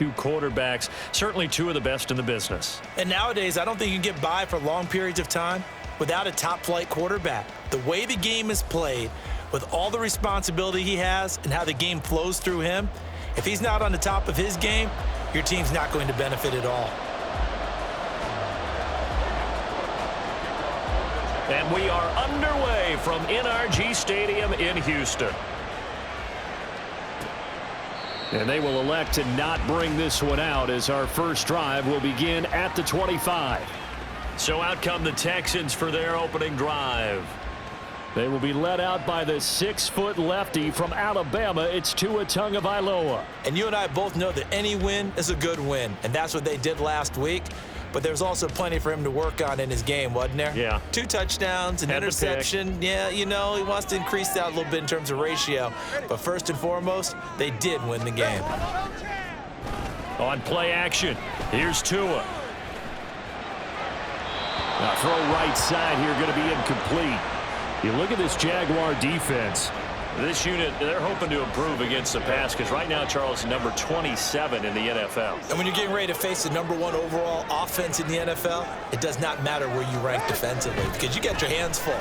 Two quarterbacks, certainly two of the best in the business. And nowadays, I don't think you can get by for long periods of time without a top-flight quarterback. The way the game is played, with all the responsibility he has and how the game flows through him, if he's not on the top of his game, your team's not going to benefit at all. And we are underway from NRG Stadium in Houston. And they will elect to not bring this one out as our first drive will begin at the 25. So out come the Texans for their opening drive. They will be led out by the 6-foot lefty from Alabama. It's Tua Tagovailoa. And you and I both know that any win is a good win, and that's what they did last week. But there's also plenty for him to work on in his game, wasn't there? Yeah. 2 touchdowns, an interception. Yeah, you know, he wants to increase that a little bit in terms of ratio. But first and foremost, they did win the game. On play action, here's Tua. Now throw right side here, going to be incomplete. You look at this Jaguar defense. This unit, they're hoping to improve against the pass because right now, Charles, number 27 in the NFL. And when you're getting ready to face the number 1 overall offense in the NFL, it does not matter where you rank defensively because you got your hands full.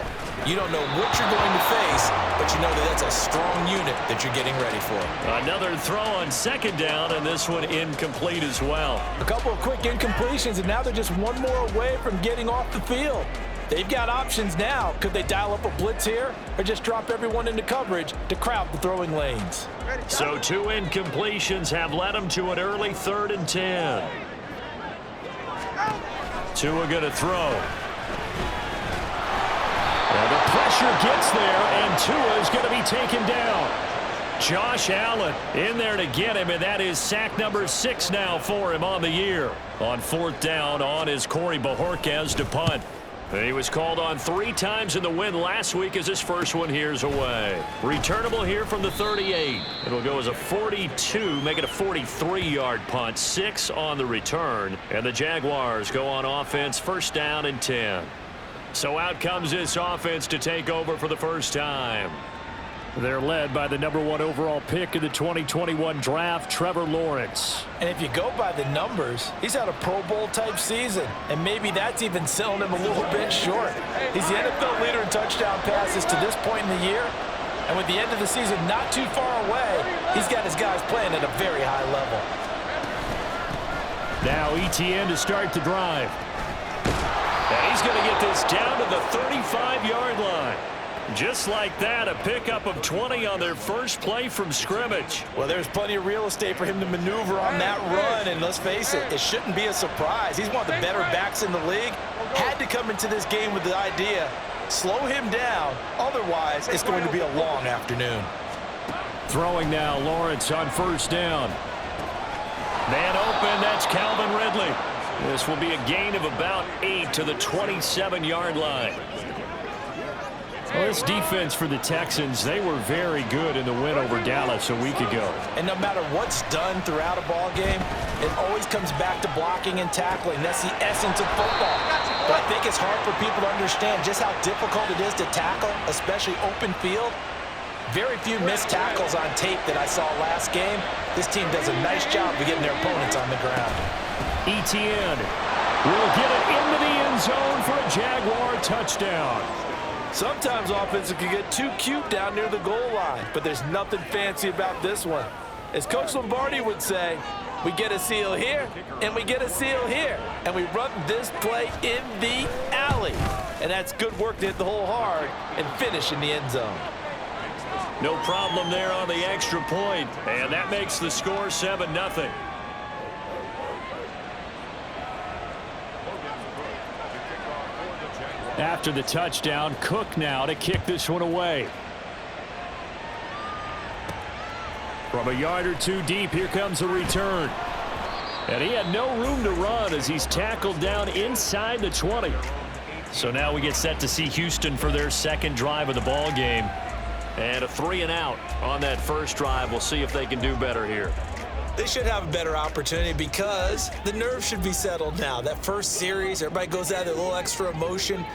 You don't know what you're going to face, but you know that that's a strong unit that you're getting ready for. Another throw on second down, and this one incomplete as well. A couple of quick incompletions, and now they're just one more away from getting off the field. They've got options now. Could they dial up a blitz here or just drop everyone into coverage to crowd the throwing lanes? So 2 incompletions have led them to an early 3rd and 10. Tua going to throw. And the pressure gets there, and Tua is going to be taken down. Josh Allen in there to get him, and that is sack number 6 now for him on the year. On 4th down, on is Corey Bojorquez to punt. He was called on 3 times in the win last week as his first one here's away. Returnable here from the 38. It'll go as a 42, make it a 43-yard punt, 6 on the return. And the Jaguars go on offense, 1st down and 10. So out comes this offense to take over for the first time. They're led by the number 1 overall pick in the 2021 draft, Trevor Lawrence. And if you go by the numbers, he's had a Pro Bowl-type season, and maybe that's even selling him a little bit short. He's the NFL leader in touchdown passes to this point in the year, and with the end of the season not too far away, he's got his guys playing at a very high level. Now ETN to start the drive. And he's going to get this down to the 35-yard line. Just like that, a pickup of 20 on their first play from scrimmage. Well, there's plenty of real estate for him to maneuver on that run, and let's face it, it shouldn't be a surprise. He's one of the better backs in the league. Had to come into this game with the idea, slow him down, otherwise it's going to be a long afternoon. Throwing now, Lawrence on 1st down. Man open, that's Calvin Ridley. This will be a gain of about 8 to the 27-yard line. Well, this defense for the Texans, they were very good in the win over Dallas a week ago. And no matter what's done throughout a ball game, it always comes back to blocking and tackling. That's the essence of football. But I think it's hard for people to understand just how difficult it is to tackle, especially open field. Very few missed tackles on tape that I saw last game. This team does a nice job of getting their opponents on the ground. ETN will get it into the end zone for a Jaguar touchdown. Sometimes offenses can get too cute down near the goal line, but there's nothing fancy about this one. As Coach Lombardi would say, we get a seal here, and we get a seal here, and we run this play in the alley. And that's good work to hit the hole hard and finish in the end zone. No problem there on the extra point, and that makes the score 7-0. After the touchdown, Cook now to kick this one away. From a yard or 2 deep, here comes a return. And he had no room to run as he's tackled down inside the 20. So now we get set to see Houston for their 2nd drive of the ball game. And a 3-and-out on that first drive. We'll see if they can do better here. They should have a better opportunity because the nerves should be settled now. That first series, everybody goes out with a little extra emotion.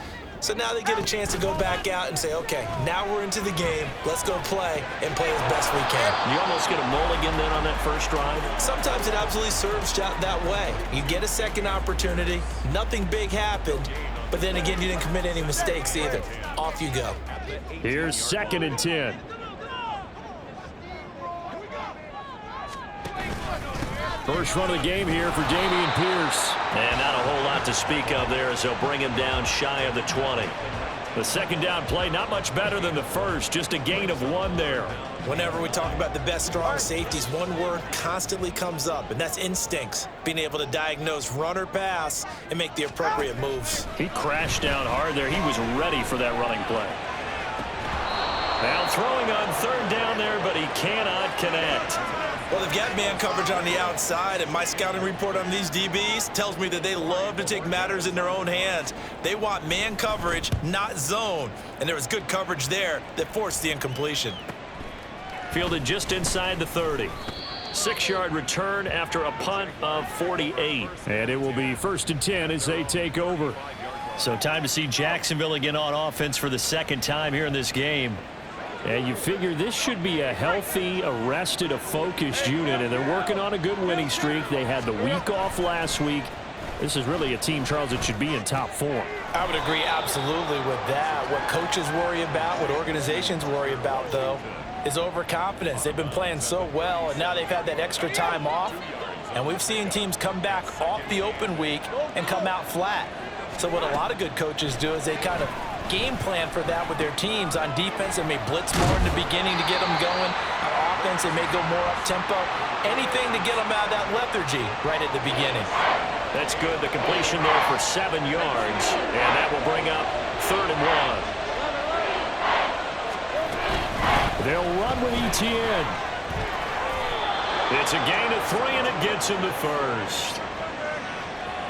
So now they get a chance to go back out and say, okay, now we're into the game. Let's go play and play as best we can. You almost get a mulligan then on that first drive? Sometimes it absolutely serves that way. You get a second opportunity. Nothing big happened. But then again, you didn't commit any mistakes either. Off you go. Here's 2nd and 10. First run of the game here for Dameon Pierce. And not a whole lot to speak of there as they'll bring him down shy of the 20. The second down play, not much better than the first, just a gain of 1 there. Whenever we talk about the best strong safeties, one word constantly comes up, and that's instincts. Being able to diagnose run or pass and make the appropriate moves. He crashed down hard there. He was ready for that running play. Now throwing on 3rd down there, but he cannot connect. Well, they've got man coverage on the outside, and my scouting report on these DBs tells me that they love to take matters in their own hands. They want man coverage, not zone. And there was good coverage there that forced the incompletion. Fielded just inside the 30. 6-yard return after a punt of 48. And it will be 1st and 10 as they take over. So time to see Jacksonville again on offense for the 2nd time here in this game. And you figure this should be a healthy, arrested, a focused unit, and they're working on a good winning streak. They had the week off last week. This is really a team, Charles, that should be in top form. I would agree absolutely with that. What coaches worry about, what organizations worry about, though, is overconfidence. They've been playing so well, and now they've had that extra time off, and we've seen teams come back off the open week and come out flat. So what a lot of good coaches do is they kind of game plan for that with their teams. On defense, they may blitz more in the beginning to get them going. On offense, they may go more up-tempo. Anything to get them out of that lethargy right at the beginning. That's good. The completion there for 7 yards, and that will bring up 3rd and 1. They'll run with ETN. It's a gain of 3, and it gets him the first.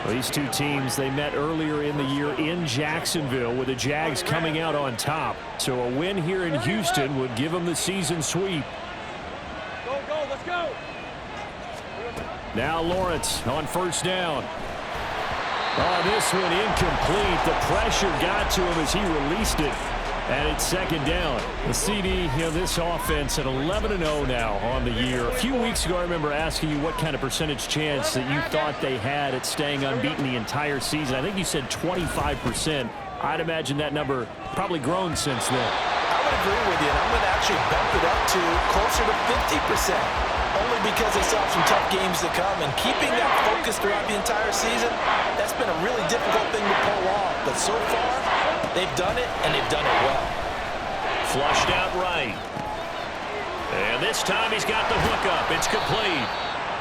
These two teams, they met earlier in the year in Jacksonville with the Jags coming out on top. So a win here in Houston would give them the season sweep. Go, let's go. Now Lawrence on 1st down. Oh, this one incomplete. The pressure got to him as he released it. And it's 2nd down. The CD, this offense at 11-0 now on the year. A few weeks ago, I remember asking you what kind of percentage chance that you thought they had at staying unbeaten the entire season. I think you said 25%. I'd imagine that number probably grown since then. I would agree with you, and I'm going to actually bump it up to closer to 50%. Only because they still have some tough games to come, and keeping that focus throughout the entire season, that's been a really difficult thing to pull off. But so far, they've done it, and they've done it well. Flushed out right. And this time he's got the hook up. It's complete.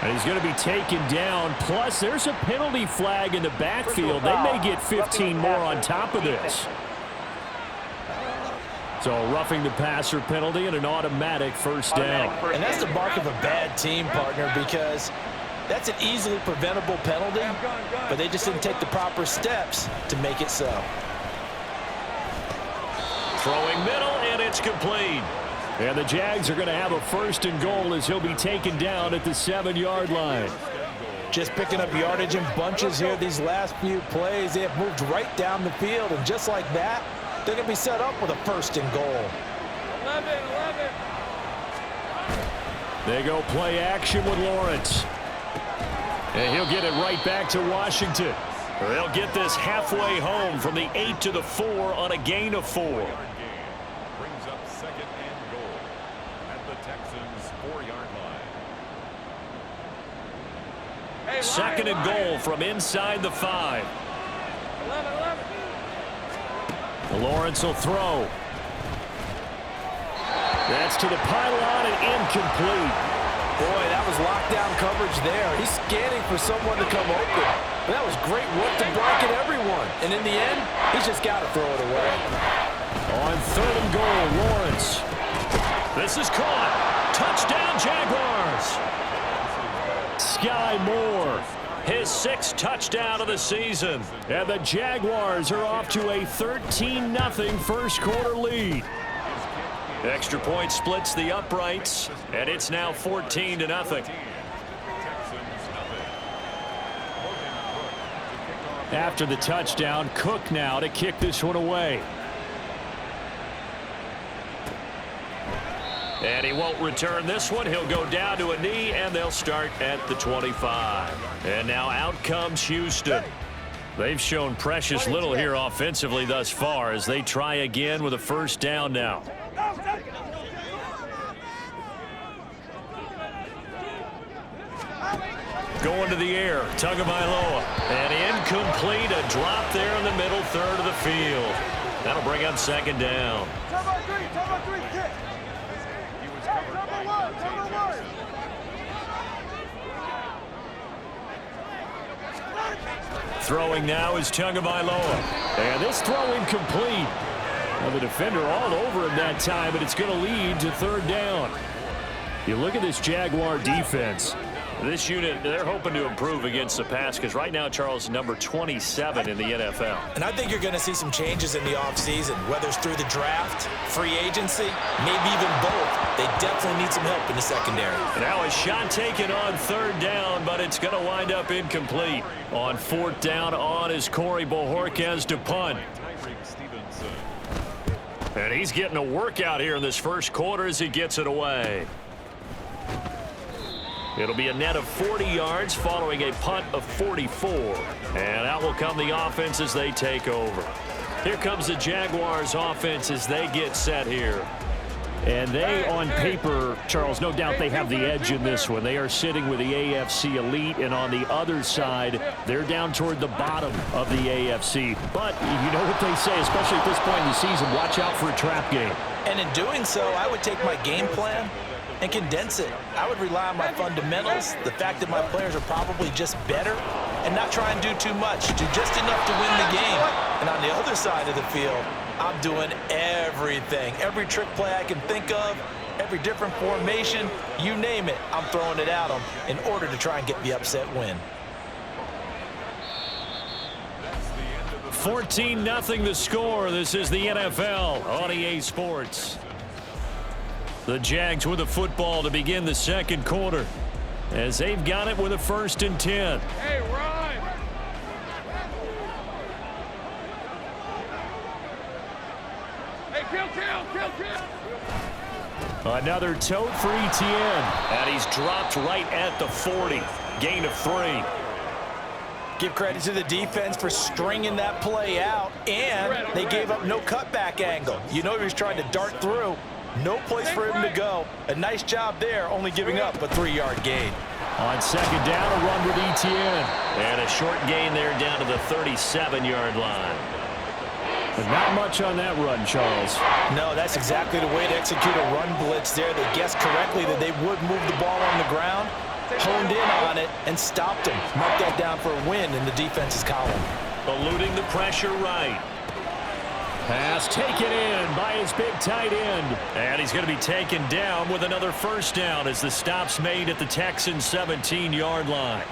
And he's going to be taken down. Plus, there's a penalty flag in the backfield. They may get 15 more on top of this. So roughing the passer penalty and an automatic 1st down. And that's the mark of a bad team, partner, because that's an easily preventable penalty, but they just didn't take the proper steps to make it so. Throwing middle, and it's complete. And the Jags are going to have a 1st and goal as he'll be taken down at the 7-yard line. Just picking up yardage in bunches here these last few plays. They have moved right down the field, and just like that, they're going to be set up with a 1st and goal. 11. They go play action with Lawrence. And he'll get it right back to Washington. They'll get this halfway home from the 8 to the 4 on a gain of 4. Brings up 2nd and goal at the Texans' 4-yard line. 2nd and goal from inside the 5. 11. Lawrence will throw. That's to the pylon and incomplete. Boy, that was lockdown coverage there. He's scanning for someone to come open. But that was great work to blanket everyone. And in the end, he's just got to throw it away. On 3rd and goal, Lawrence. This is caught. Touchdown, Jaguars. Sky Moore, his 6th touchdown of the season. And the Jaguars are off to a 13-0 first quarter lead. Extra point splits the uprights, and it's now 14-0. After the touchdown, Cook now to kick this one away. And he won't return this one. He'll go down to a knee, and they'll start at the 25. And now out comes Houston. They've shown precious little here offensively thus far as they try again with a first down now. Going to the air, Tagovailoa. And incomplete, a drop there in the middle third of the field. That'll bring up second down. Throwing now is Tagovailoa. And this throw incomplete. Well, the defender all over him that time, but it's going to lead to third down. You look at this Jaguar defense. This unit, they're hoping to improve against the pass because right now, Charles, number 27 in the NFL. And I think you're going to see some changes in the offseason, whether it's through the draft, free agency, maybe even both. They definitely need some help in the secondary. Now a shot taken on third down, but it's going to wind up incomplete. On fourth down on is Corey Bojorquez to punt. And he's getting a workout here in this first quarter as he gets it away. It'll be a net of 40 yards following a punt of 44. And out will come the offense as they take over. Here comes the Jaguars offense as they get set here. And they, on paper, Charles, no doubt they have the edge in this one. They are sitting with the AFC elite, and on the other side, they're down toward the bottom of the AFC. But you know what they say, especially at this point in the season, watch out for a trap game. And in doing so, I would take my game plan and condense it. I would rely on my fundamentals, the fact that my players are probably just better, and not try and do too much, do just enough to win the game. And on the other side of the field, I'm doing everything. Every trick play I can think of, every different formation, you name it, I'm throwing it at them in order to try and get the upset win. 14-0 the score. This is the NFL on EA Sports. The Jags with the football to begin the second quarter as they've got it with a 1st and 10. Hey, Ron! Hey, kill! Another tote for Etienne. And he's dropped right at the 40. Gain of 3. Give credit to the defense for stringing that play out, and they gave up no cutback angle. You know he was trying to dart through. No place for him to go. A nice job there, only giving up a 3-yard gain. On second down, a run with Etienne. And a short gain there down to the 37-yard line. But not much on that run, Charles. No, that's exactly the way to execute a run blitz there. They guessed correctly that they would move the ball on the ground, honed in on it, and stopped him. Mark that down for a win in the defense's column. Eluding the pressure right. Pass taken in by his big tight end. And he's going to be taken down with another first down as the stop's made at the Texans' 17-yard line.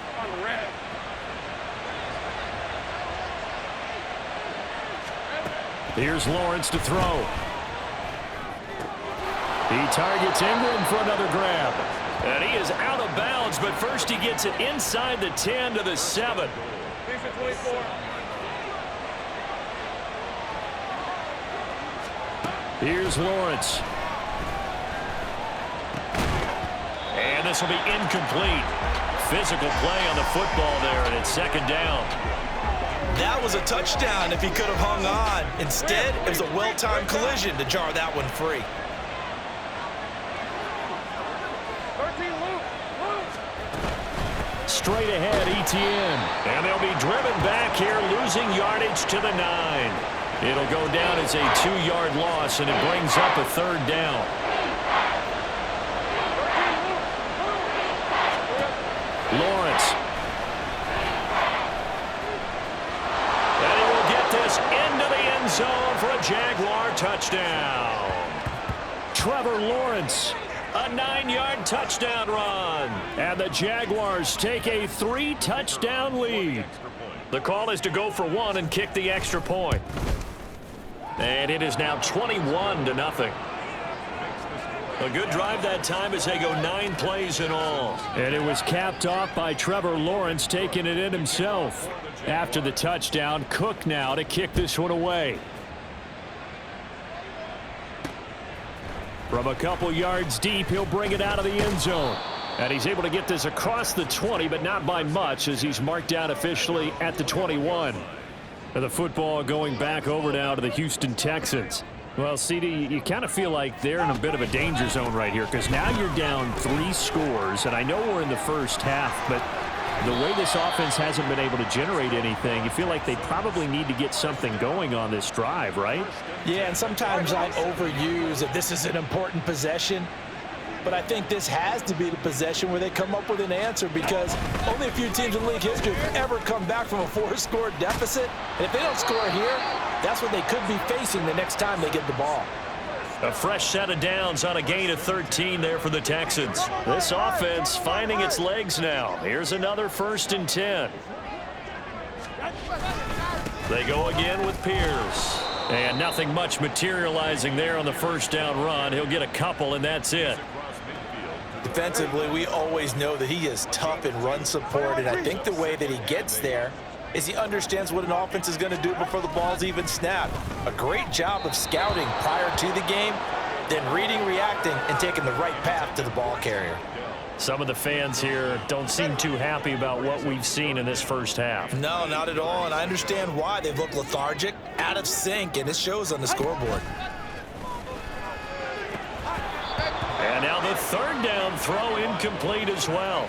Here's Lawrence to throw. He targets Ingram for another grab. And he is out of bounds, but first he gets it inside the 10 to the 7. Here's Lawrence. And this will be incomplete. Physical play on the football there, and it's second down. That was a touchdown if he could have hung on. Instead, it was a well-timed collision to jar that one free. Straight ahead, Etienne. And they'll be driven back here, losing yardage to the 9. It'll go down as a 2-yard loss, and it brings up a third down. Lawrence. And he will get this into the end zone for a Jaguar touchdown. Trevor Lawrence, a 9-yard touchdown run. And the Jaguars take a 3-touchdown lead. The call is to go for 1 and kick the extra point. And it is now 21-0. A good drive that time as they go 9 plays in all. And it was capped off by Trevor Lawrence taking it in himself. After the touchdown, Cook now to kick this one away. From a couple yards deep, he'll bring it out of the end zone. And he's able to get this across the 20, but not by much, as he's marked down officially at the 21. And the football going back over now to the Houston Texans. Well, CD, you kind of feel like they're in a bit of a danger zone right here, because now you're down 3 scores, and I know we're in the first half, but the way this offense hasn't been able to generate anything, you feel like they probably need to get something going on this drive, right? Yeah, and sometimes I overuse that this is an important possession, but I think this has to be the possession where they come up with an answer, because only a few teams in league history have ever come back from a 4-score deficit. And if they don't score here, that's what they could be facing the next time they get the ball. A fresh set of downs on a gain of 13 there for the Texans. This offense finding its legs now. Here's another 1st and 10. They go again with Pierce. And nothing much materializing there on the first down run. He'll get a couple, and that's it. Defensively, we always know that he is tough in run support, and I think the way that he gets there is he understands what an offense is going to do before the ball's even snapped. A great job of scouting prior to the game, then reading, reacting, and taking the right path to the ball carrier. Some of the fans here don't seem too happy about what we've seen in this first half. No, not at all, and I understand why. They've looked lethargic, out of sync, and it shows on the scoreboard. And now the 3rd down throw incomplete as well.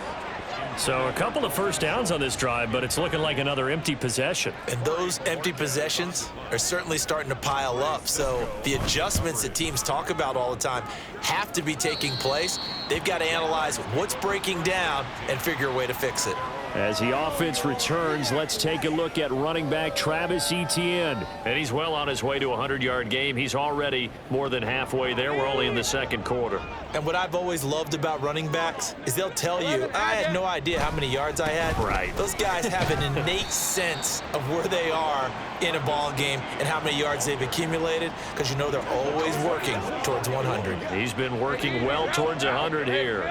So a couple of first downs on this drive, but it's looking like another empty possession. And those empty possessions are certainly starting to pile up. So the adjustments that teams talk about all the time have to be taking place. They've got to analyze what's breaking down and figure a way to fix it. As the offense returns, let's take a look at running back Travis Etienne. And he's well on his way to a 100-yard game. He's already more than halfway there. We're only in the 2nd quarter. And what I've always loved about running backs is they'll tell you, I had no idea how many yards I had. Right. Those guys have an innate sense of where they are in a ball game and how many yards they've accumulated, because you know they're always working towards 100. He's been working well towards 100 here.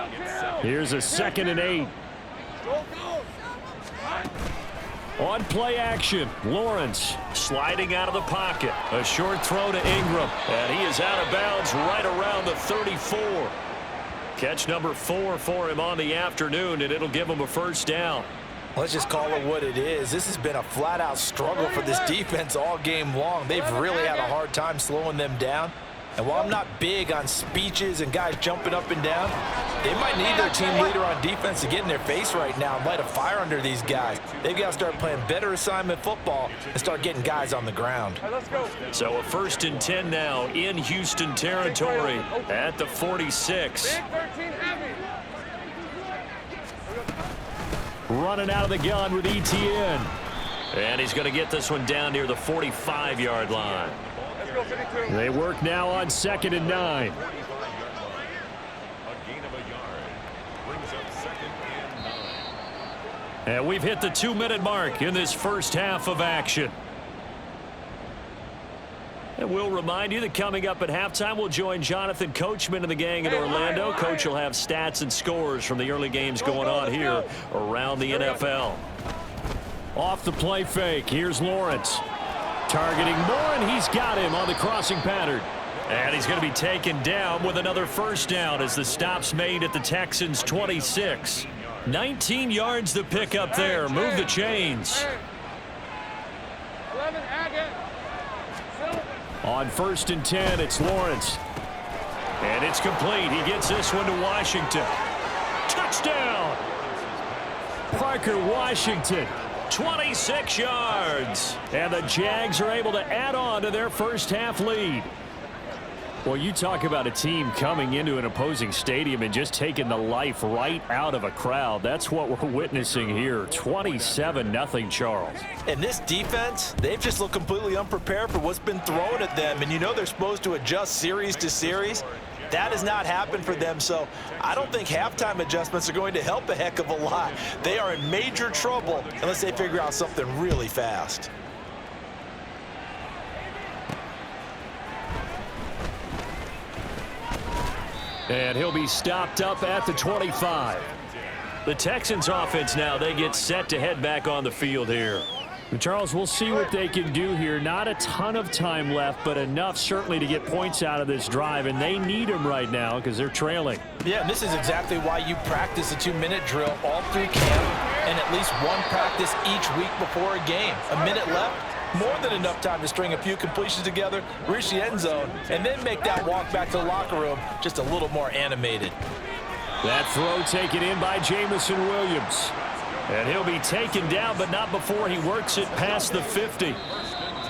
Here's a 2nd and 8. On play action, Lawrence sliding out of the pocket. A short throw to Ingram, and he is out of bounds right around the 34. Catch number 4 for him on the afternoon, and it'll give him a first down. Let's just call it what it is. This has been a flat-out struggle for this defense all game long. They've really had a hard time slowing them down. And while I'm not big on speeches and guys jumping up and down, they might need their team leader on defense to get in their face right now and light a fire under these guys. They've got to start playing better assignment football and start getting guys on the ground. So a 1st and 10 now in Houston territory at the 46. Running out of the gun with Etienne. And he's going to get this one down near the 45-yard line. They work now on 2nd and 9. A gain of a yard brings up 2nd and 9. And we've hit the 2-minute mark in this first half of action. And we'll remind you that coming up at halftime, we'll join Jonathan Coachman and the gang in Orlando. Coach will have stats and scores from the early games going on here around the NFL. Off the play fake, here's Lawrence. Targeting Moore, and he's got him on the crossing pattern. And he's going to be taken down with another first down as the stop's made at the Texans' 26. 19 yards to pick up there. Move the chains. On 1st and 10, it's Lawrence. And it's complete. He gets this one to Washington. Touchdown! Parker Washington. 26 yards. And the Jags are able to add on to their first half lead. Well, you talk about a team coming into an opposing stadium and just taking the life right out of a crowd. That's what we're witnessing here. 27-0, Charles. And this defense, they've just looked completely unprepared for what's been thrown at them. And you know they're supposed to adjust series to series. That has not happened for them, so I don't think halftime adjustments are going to help a heck of a lot. They are in major trouble unless they figure out something really fast. And he'll be stopped up at the 25. The Texans offense now, they get set to head back on the field here. Charles, we'll see what they can do here. Not a ton of time left, but enough certainly to get points out of this drive, and they need them right now because they're trailing. Yeah, and this is exactly why you practice a 2-minute drill all through camp and at least one practice each week before a game. A minute left, more than enough time to string a few completions together, reach the end zone, and then make that walk back to the locker room just a little more animated. That throw taken in by Jamison Williams. And he'll be taken down, but not before he works it past the 50.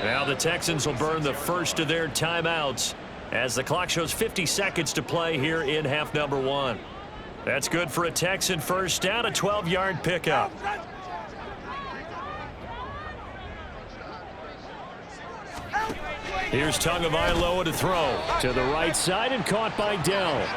Now the Texans will burn the first of their timeouts as the clock shows 50 seconds to play here in half number 1. That's good for a Texan first down, a 12-yard pickup. Here's Tagovailoa to throw to the right side and caught by Dell.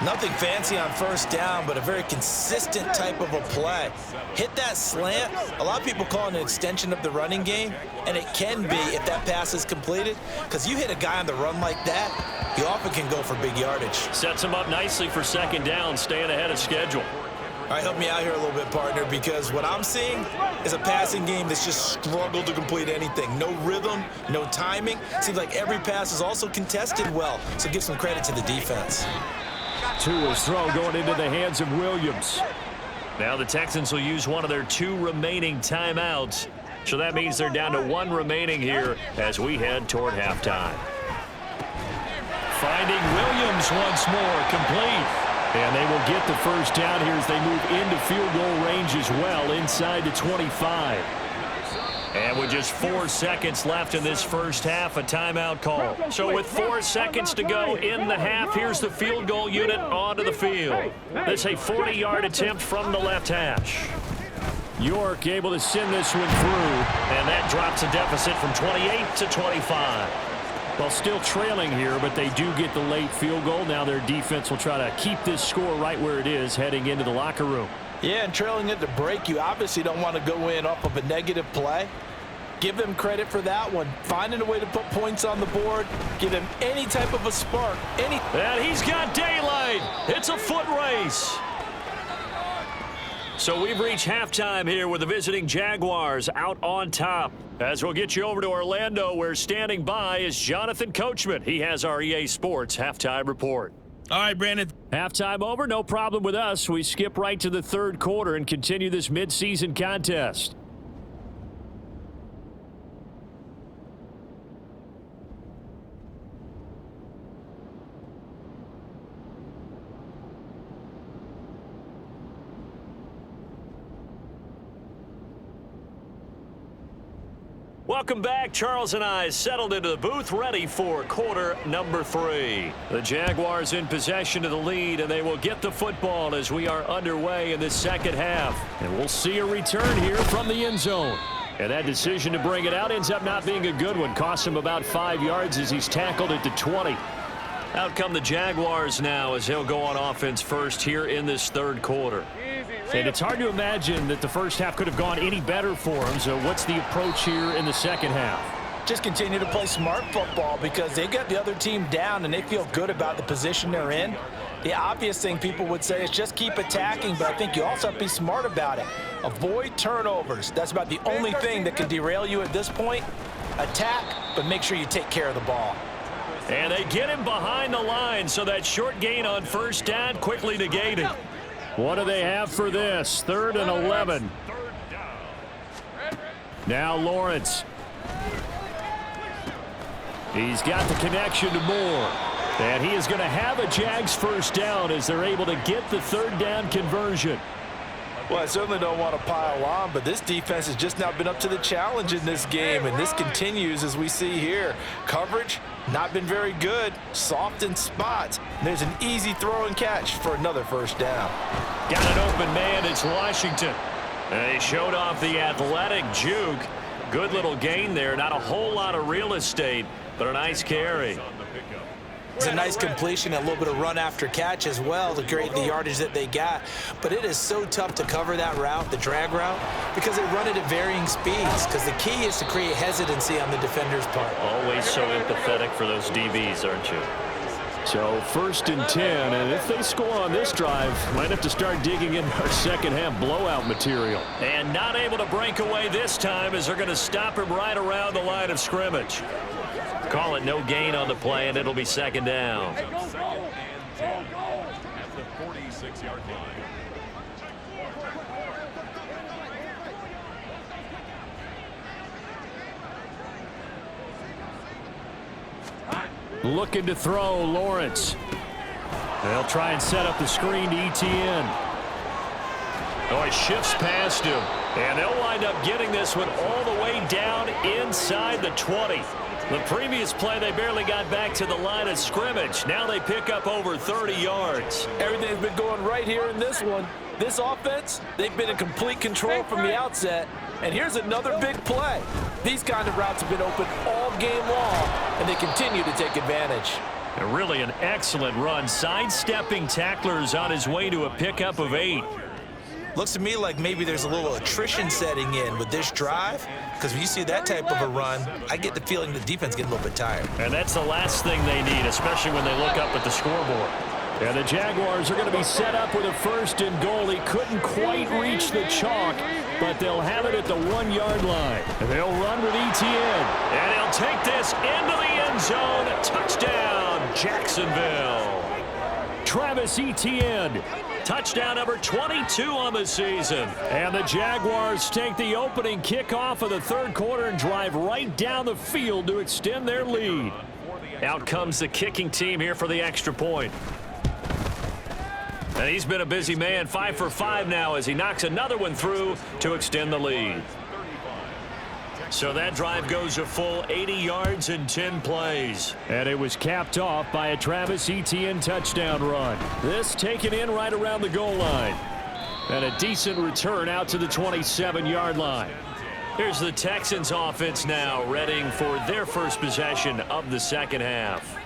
Nothing fancy on first down, but a very consistent type of a play. Hit that slant. A lot of people call it an extension of the running game, and it can be if that pass is completed, because you hit a guy on the run like that, you often can go for big yardage. Sets him up nicely for second down, staying ahead of schedule. All right, help me out here a little bit, partner, because what I'm seeing is a passing game that's just struggled to complete anything. No rhythm, no timing. Seems like every pass is also contested well, so give some credit to the defense. Tua's throw going into the hands of Williams. Now the Texans will use one of their 2 remaining timeouts. So that means they're down to 1 remaining here as we head toward halftime. Finding Williams once more, complete. And they will get the first down here as they move into field goal range as well, inside the 25. And with just 4 seconds left in this first half, a timeout call. So with 4 seconds to go in the half, here's the field goal unit onto the field. This is a 40-yard attempt from the left hash. York able to send this one through, and that drops a deficit from 28 to 25. Well, still trailing here, but they do get the late field goal. Now their defense will try to keep this score right where it is heading into the locker room. Yeah, and trailing at the break, you obviously don't want to go in off of a negative play. Give them credit for that one. Finding a way to put points on the board. Give them any type of a spark. And he's got daylight. It's a foot race. So we've reached halftime here with the visiting Jaguars out on top. As we'll get you over to Orlando, where standing by is Jonathan Coachman. He has our EA Sports halftime report. All right, Brandon. Halftime over, no problem with us. We skip right to the third quarter and continue this midseason contest. Welcome back. Charles and I settled into the booth, ready for quarter number 3. The Jaguars in possession of the lead, and they will get the football as we are underway in this second half. And we'll see a return here from the end zone. And that decision to bring it out ends up not being a good one. Costs him about 5 yards as he's tackled at the 20. Out come the Jaguars now as he'll go on offense first here in this third quarter. And it's hard to imagine that the first half could have gone any better for him. So what's the approach here in the second half? Just continue to play smart football because they got the other team down and they feel good about the position they're in. The obvious thing people would say is just keep attacking, but I think you also have to be smart about it. Avoid turnovers. That's about the only thing that can derail you at this point. Attack, but make sure you take care of the ball. And they get him behind the line, so that short gain on first down quickly negated. What do they have for this? 3rd and 11. Now Lawrence. He's got the connection to Moore. And he is going to have a Jags first down as they're able to get the third down conversion. Well, I certainly don't want to pile on, but this defense has just not been up to the challenge in this game, and this continues as we see here. Coverage, not been very good. Soft in spots. There's an easy throw and catch for another first down. Got an open man. It's Washington. They showed off the athletic juke. Good little gain there. Not a whole lot of real estate, but a nice carry. It's a nice completion, a little bit of run after catch as well to create the yardage that they got. But it is so tough to cover that route, the drag route, because they run it at varying speeds. Because the key is to create hesitancy on the defender's part. Always so empathetic for those DBs, aren't you? So 1st and 10, and if they score on this drive, might have to start digging in our second half blowout material. And not able to break away this time as they're going to stop him right around the line of scrimmage. Call it no gain on the play, and it'll be 2nd down. Second and 10 at the 46-yard line. Looking to throw, Lawrence. They'll try and set up the screen to Etienne. Oh, he shifts past him. And they'll wind up getting this one all the way down inside the 20. The previous play, they barely got back to the line of scrimmage. Now they pick up over 30 yards. Everything's been going right here in this one. This offense, they've been in complete control from the outset. And here's another big play. These kind of routes have been open all game long, and they continue to take advantage. And really an excellent run, sidestepping tacklers on his way to a pickup of 8. Looks to me like maybe there's a little attrition setting in with this drive, because when you see that type of a run, I get the feeling the defense getting a little bit tired. And that's the last thing they need, especially when they look up at the scoreboard. And the Jaguars are going to be set up with a 1st and goal. He couldn't quite reach the chalk, but they'll have it at the 1-yard line. And they'll run with Etienne. And he'll take this into the end zone. Touchdown, Jacksonville. Travis Etienne. Touchdown number 22 on the season. And the Jaguars take the opening kickoff of the 3rd quarter and drive right down the field to extend their lead. Out comes the kicking team here for the extra point. And he's been a busy man, 5 for 5 now as he knocks another one through to extend the lead. So that drive goes a full 80 yards in 10 plays. And it was capped off by a Travis Etienne touchdown run. This taken in right around the goal line. And a decent return out to the 27-yard line. Here's the Texans offense now, readying for their first possession of the second half.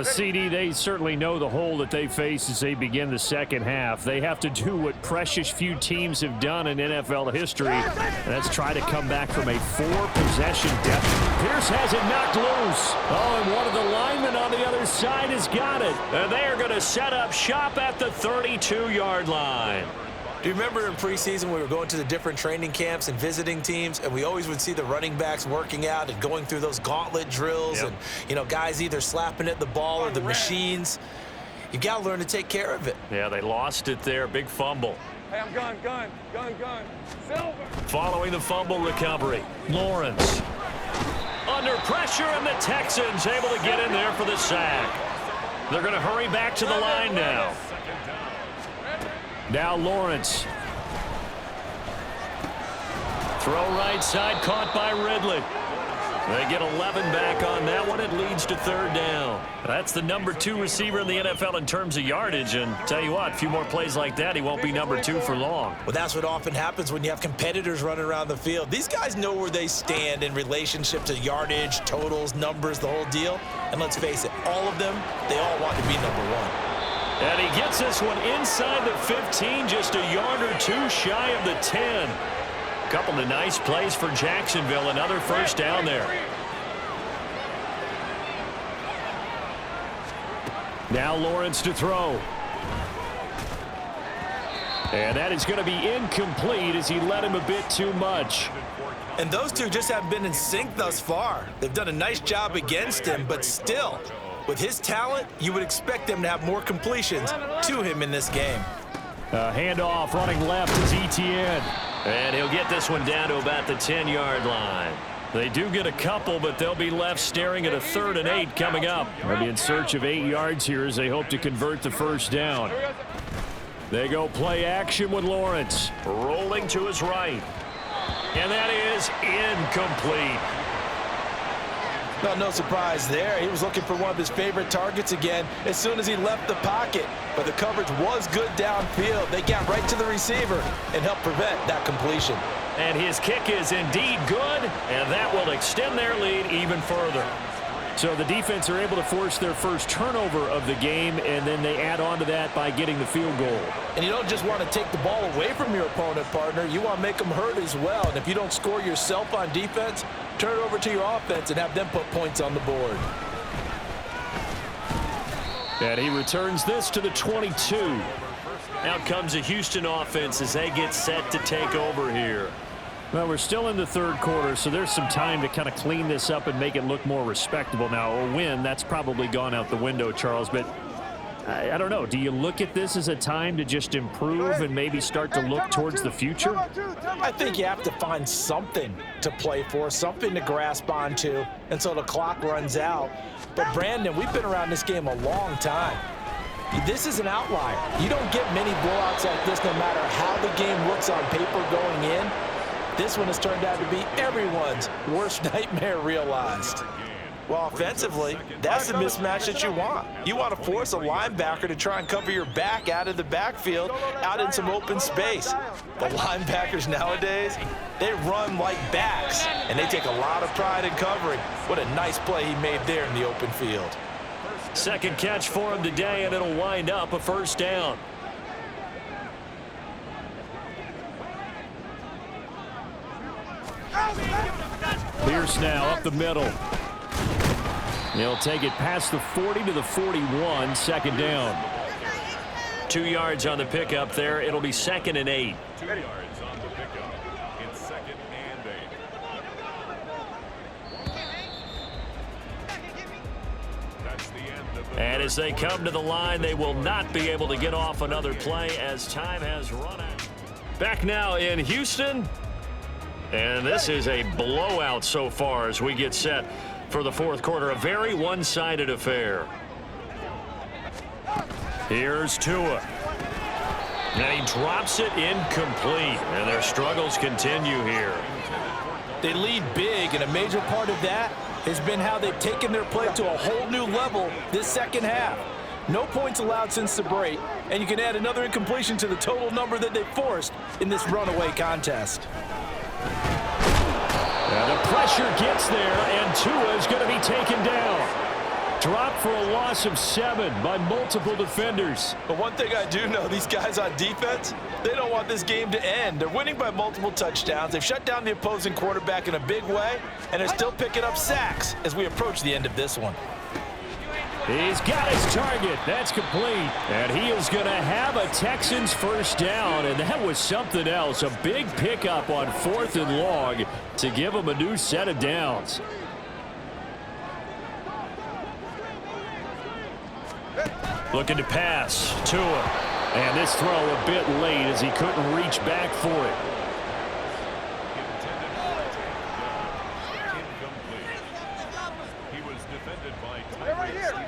CD, they certainly know the hole that they face as they begin the second half. They have to do what precious few teams have done in NFL history, and that's try to come back from a 4-possession deficit. Pierce has it knocked loose. Oh, and one of the linemen on the other side has got it. And they are going to set up shop at the 32-yard line. Do you remember in preseason we were going to the different training camps and visiting teams, and we always would see the running backs working out and going through those gauntlet drills, and, you know, guys either slapping at the ball or the machines. You got to learn to take care of it. Yeah, they lost it there. Big fumble. Hey, I'm gun. Silver. Following the fumble recovery, Lawrence. Under pressure, and the Texans able to get in there for the sack. They're going to hurry back to the line now. Now Lawrence. Throw right side, caught by Ridley. They get 11 back on that one. It leads to 3rd down. That's the number 2 receiver in the NFL in terms of yardage. And tell you what, a few more plays like that, he won't be number 2 for long. Well, that's what often happens when you have competitors running around the field. These guys know where they stand in relationship to yardage, totals, numbers, the whole deal. And let's face it, all of them, they all want to be number 1. And he gets this one inside the 15, just a yard or 2 shy of the 10. Couple of nice plays for Jacksonville. Another 1st down there. Now Lawrence to throw. And that is going to be incomplete as he led him a bit too much. And those two just haven't been in sync thus far. They've done a nice job against him, but still, with his talent, you would expect them to have more completions to him in this game. Handoff running left is Etienne. And he'll get this one down to about the 10-yard line. They do get a couple, but they'll be left staring at a 3rd and 8 coming up. They'll be in search of 8 yards here as they hope to convert the 1st down. They go play action with Lawrence. Rolling to his right. And that is incomplete. Well, no surprise there. He was looking for one of his favorite targets again as soon as he left the pocket. But the coverage was good downfield. They got right to the receiver and helped prevent that completion. And his kick is indeed good, and that will extend their lead even further. So the defense are able to force their first turnover of the game, and then they add on to that by getting the field goal. And you don't just want to take the ball away from your opponent, partner. You want to make them hurt as well. And if you don't score yourself on defense, turn it over to your offense and have them put points on the board. And he returns this to the 22. Out comes a Houston offense as they get set to take over here. Well, we're still in the third quarter, so there's some time to kind of clean this up and make it look more respectable. Now, a win, that's probably gone out the window, Charles, but I don't know. Do you look at this as a time to just improve and maybe start to look towards the future? I think you have to find something to play for, something to grasp onto until the clock runs out. But, Brandon, we've been around this game a long time. This is an outlier. You don't get many blowouts like this no matter how the game looks on paper going in. This one has turned out to be everyone's worst nightmare realized. Well, offensively, that's the mismatch that you want. You want to force a linebacker to try and cover your back out of the backfield, out in some open space. The linebackers nowadays, they run like backs, and they take a lot of pride in covering. What a nice play he made there in the open field. Second catch for him today, and it'll wind up a first down. Pierce now up the middle. He'll take it past the 40 to the 41, second down. 2 yards on the pickup there. It'll be 2nd and 8. 2 yards on the pickup. It's 2nd and 8. That's the end of the And as they come to the line, they will not be able to get off another play as time has run out. Back now in Houston. And this is a blowout so far as we get set for the fourth quarter. A very one-sided affair. Here's Tua. And he drops it incomplete. And their struggles continue here. They lead big, and a major part of that has been how they've taken their play to a whole new level this second half. No points allowed since the break, and you can add another incompletion to the total number that they forced in this runaway contest. And the pressure gets there, and Tua is going to be taken down. Dropped for a loss of 7 by multiple defenders. But one thing I do know, these guys on defense, they don't want this game to end. They're winning by multiple touchdowns. They've shut down the opposing quarterback in a big way, and they're still picking up sacks as we approach the end of this one. He's got his target. That's complete. And he is going to have a Texans first down, and that was something else. A big pickup on 4th and long to give him a new set of downs. Looking to pass. Tua. And this throw a bit late as he couldn't reach back for it.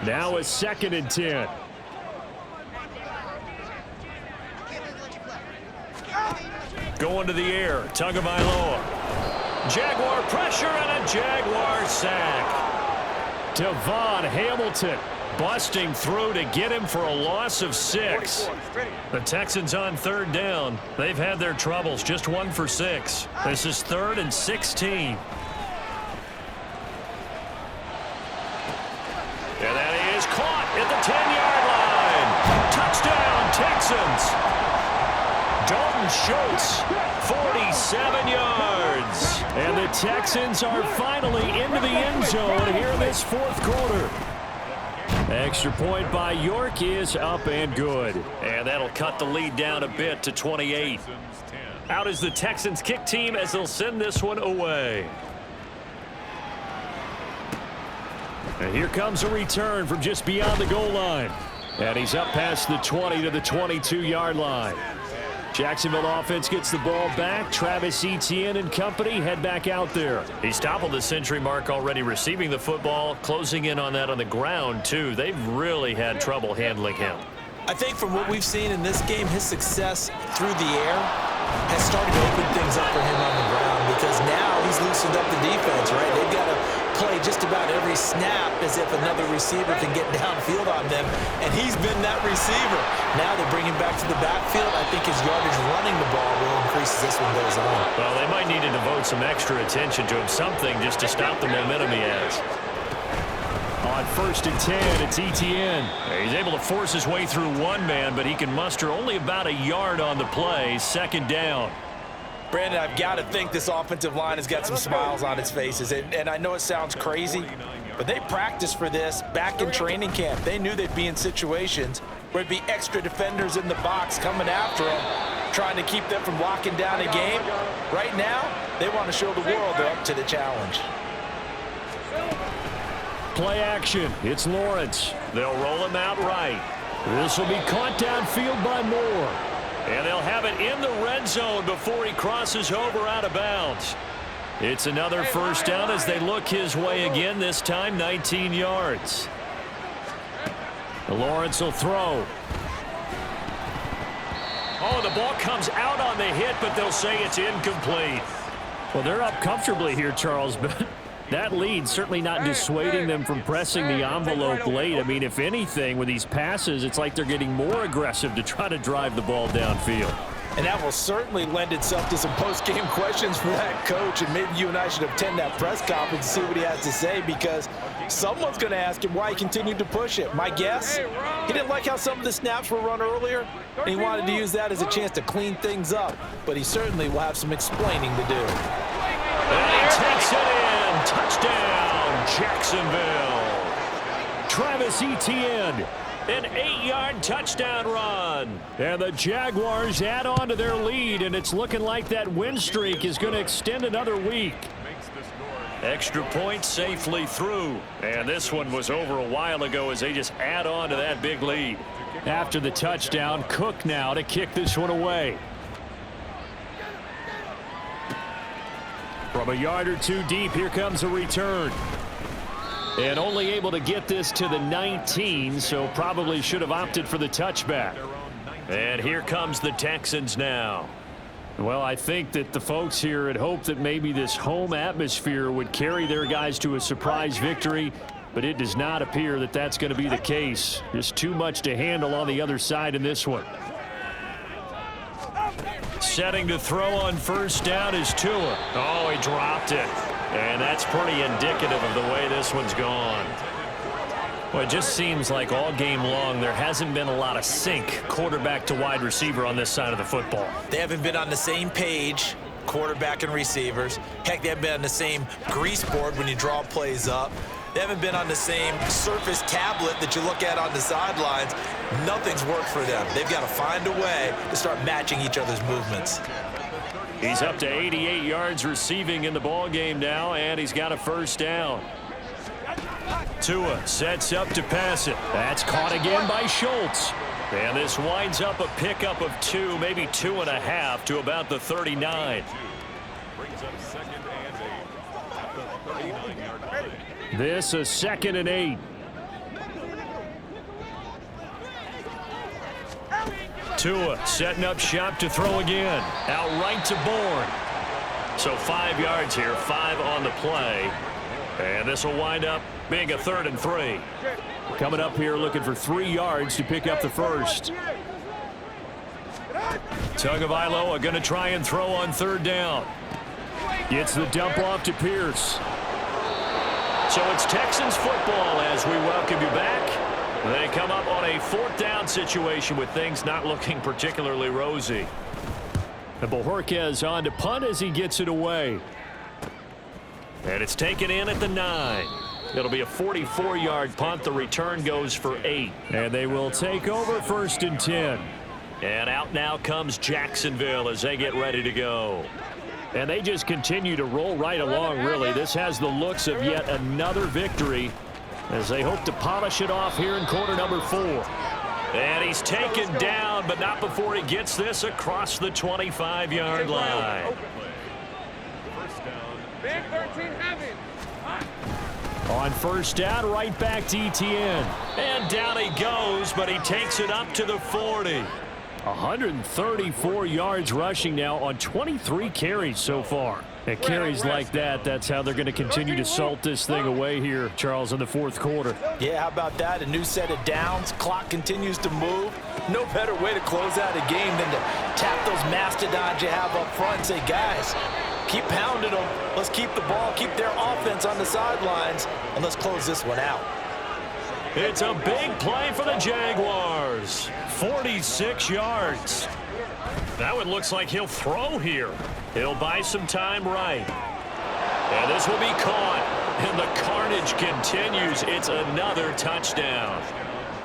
Now a 2nd and 10. Going to the air. Tagovailoa. Jaguar pressure and a Jaguar sack. Devon Hamilton busting through to get him for a loss of 6. The Texans on 3rd down. They've had their troubles. Just 1 for 6. This is 3rd and 16. And that is caught at the 10-yard line. Touchdown, Texans. Dalton Schultz, 47 yards. And the Texans are finally into the end zone here in this fourth quarter. Extra point by York is up and good. And that'll cut the lead down a bit to 28. Out is the Texans kick team as they'll send this one away. And here comes a return from just beyond the goal line. And he's up past the 20 to the 22-yard line. Jacksonville offense gets the ball back. Travis Etienne and company head back out there. He's toppled the century mark already receiving the football, closing in on that on the ground, too. They've really had trouble handling him. I think from what we've seen in this game, his success through the air has started to open things up for him on the ground because now he's loosened up the defense, right? They've got to play just about every snap as if another receiver can get downfield on them, and he's been that receiver. Now they bring him back to the backfield. I think his yardage running the ball will increase as this one goes on. Well, they might need to devote some extra attention to him, something just to stop the momentum he has. On 1st and 10, it's Etienne. He's able to force his way through one man, but he can muster only about a yard on the play. 2nd down. Brandon, I've got to think this offensive line has got some smiles on its faces. And I know it sounds crazy, but they practiced for this back in training camp. They knew they'd be in situations where there'd be extra defenders in the box coming after them, trying to keep them from locking down a game. Right now, they want to show the world they're up to the challenge. Play action. It's Lawrence. They'll roll him out right. This will be caught downfield by Moore. And they'll have it in the red zone before he crosses over out of bounds. It's another first down as they look his way again, this time 19 yards. Lawrence will throw. Oh, the ball comes out on the hit, but they'll say it's incomplete. Well, they're up comfortably here, Charles, but that lead certainly not dissuading them from pressing the envelope late. I mean, if anything, with these passes, it's like they're getting more aggressive to try to drive the ball downfield. And that will certainly lend itself to some post-game questions for that coach. And maybe you and I should attend that press conference to see what he has to say, because someone's going to ask him why he continued to push it. My guess, he didn't like how some of the snaps were run earlier, and he wanted to use that as a chance to clean things up. But he certainly will have some explaining to do. And he takes it in. Touchdown, Jacksonville. Travis Etienne, an 8-yard touchdown run. And the Jaguars add on to their lead, and it's looking like that win streak is going to extend another week. Extra point safely through. And this one was over a while ago as they just add on to that big lead. After the touchdown, Cook now to kick this one away. From a yard or two deep, here comes a return. And only able to get this to the 19, so probably should have opted for the touchback. And here comes the Texans now. Well, I think that the folks here had hoped that maybe this home atmosphere would carry their guys to a surprise victory, but it does not appear that that's going to be the case. Just too much to handle on the other side in this one. Setting to throw on first down is Tua. Oh, he dropped it. And that's pretty indicative of the way this one's gone. Well, it just seems like all game long there hasn't been a lot of sync quarterback to wide receiver on this side of the football. They haven't been on the same page, quarterback and receivers. Heck, they haven't been on the same grease board when you draw plays up. They haven't been on the same Surface tablet that you look at on the sidelines. Nothing's worked for them. They've got to find a way to start matching each other's movements. He's up to 88 yards receiving in the ball game now, and he's got a first down. Tua sets up to pass it. That's caught again by Schultz. And this winds up a pickup of 2, maybe 2.5 to about the 39. Brings up 2nd and 8 at the 39-yard line. This a 2nd and 8. Tua setting up shop to throw again. Out right to Bourne. So 5 yards here, 5 on the play. And this will wind up being a 3rd and 3. Coming up here looking for 3 yards to pick up the first. Tagovailoa going to try and throw on 3rd down. Gets the dump off to Pierce. So it's Texans football as we welcome you back. They come up on a 4th down situation with things not looking particularly rosy. And Bojorquez on to punt as he gets it away. And it's taken in at the 9. It'll be a 44-yard punt. The return goes for 8. And they will take over 1st and 10. And out now comes Jacksonville as they get ready to go. And they just continue to roll right along, really. This has the looks of yet another victory as they hope to polish it off here in quarter number 4. And he's taken down, but not before he gets this across the 25-yard line. Big 13 heavy. On 1st down, right back to Etienne. And down he goes, but he takes it up to the 40. 134 yards rushing now on 23 carries so far. And carries like that, that's how they're going to continue to salt this thing away here, Charles, in the 4th quarter. Yeah, how about that? A new set of downs. Clock continues to move. No better way to close out a game than to tap those mastodons you have up front and say, guys, keep pounding them. Let's keep the ball, keep their offense on the sidelines, and let's close this one out. It's a big play for the Jaguars. 46 yards. That one looks like he'll throw here. He'll buy some time right. And this will be caught. And the carnage continues. It's another touchdown.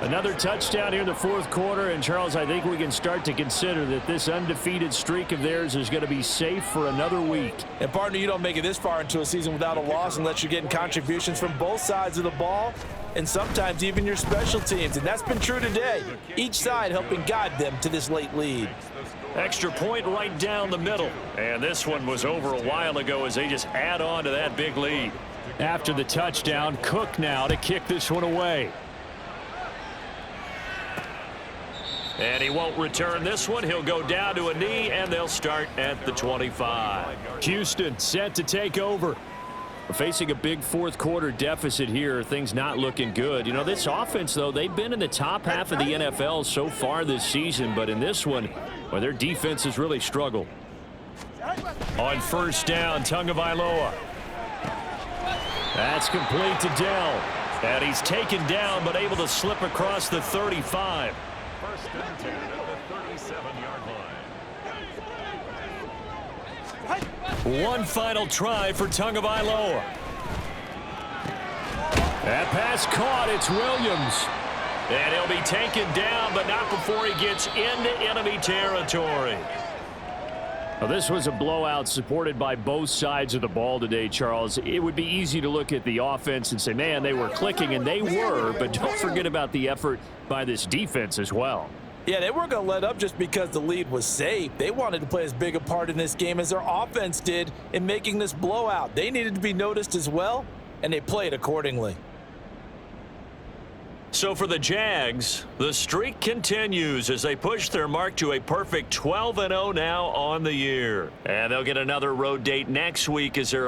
Another touchdown here in the fourth quarter. And, Charles, I think we can start to consider that this undefeated streak of theirs is going to be safe for another week. And, partner, you don't make it this far into a season without a loss unless you're getting contributions from both sides of the ball and sometimes even your special teams. And that's been true today. Each side helping guide them to this late lead. Extra point right down the middle. And this one was over a while ago as they just add on to that big lead. After the touchdown, Cook now to kick this one away. And he won't return this one. He'll go down to a knee, and they'll start at the 25. Houston set to take over. We're facing a big fourth quarter deficit here. Things not looking good. You know, this offense, though, they've been in the top half of the NFL so far this season. But in this one, well, their defense has really struggled. On first down, Tagovailoa. That's complete to Dell. And he's taken down, but able to slip across the 35. First and 10 at the 37-yard line. One final try for Tagovailoa. That pass caught. It's Williams. And he'll be taken down, but not before he gets into enemy territory. Well, this was a blowout supported by both sides of the ball today, Charles. It would be easy to look at the offense and say, man, they were clicking, and they were, but don't forget about the effort by this defense as well. Yeah, they weren't going to let up just because the lead was safe. They wanted to play as big a part in this game as their offense did in making this blowout. They needed to be noticed as well, and they played accordingly. So for the Jags, the streak continues as they push their mark to a perfect 12-0 now on the year. And they'll get another road date next week as their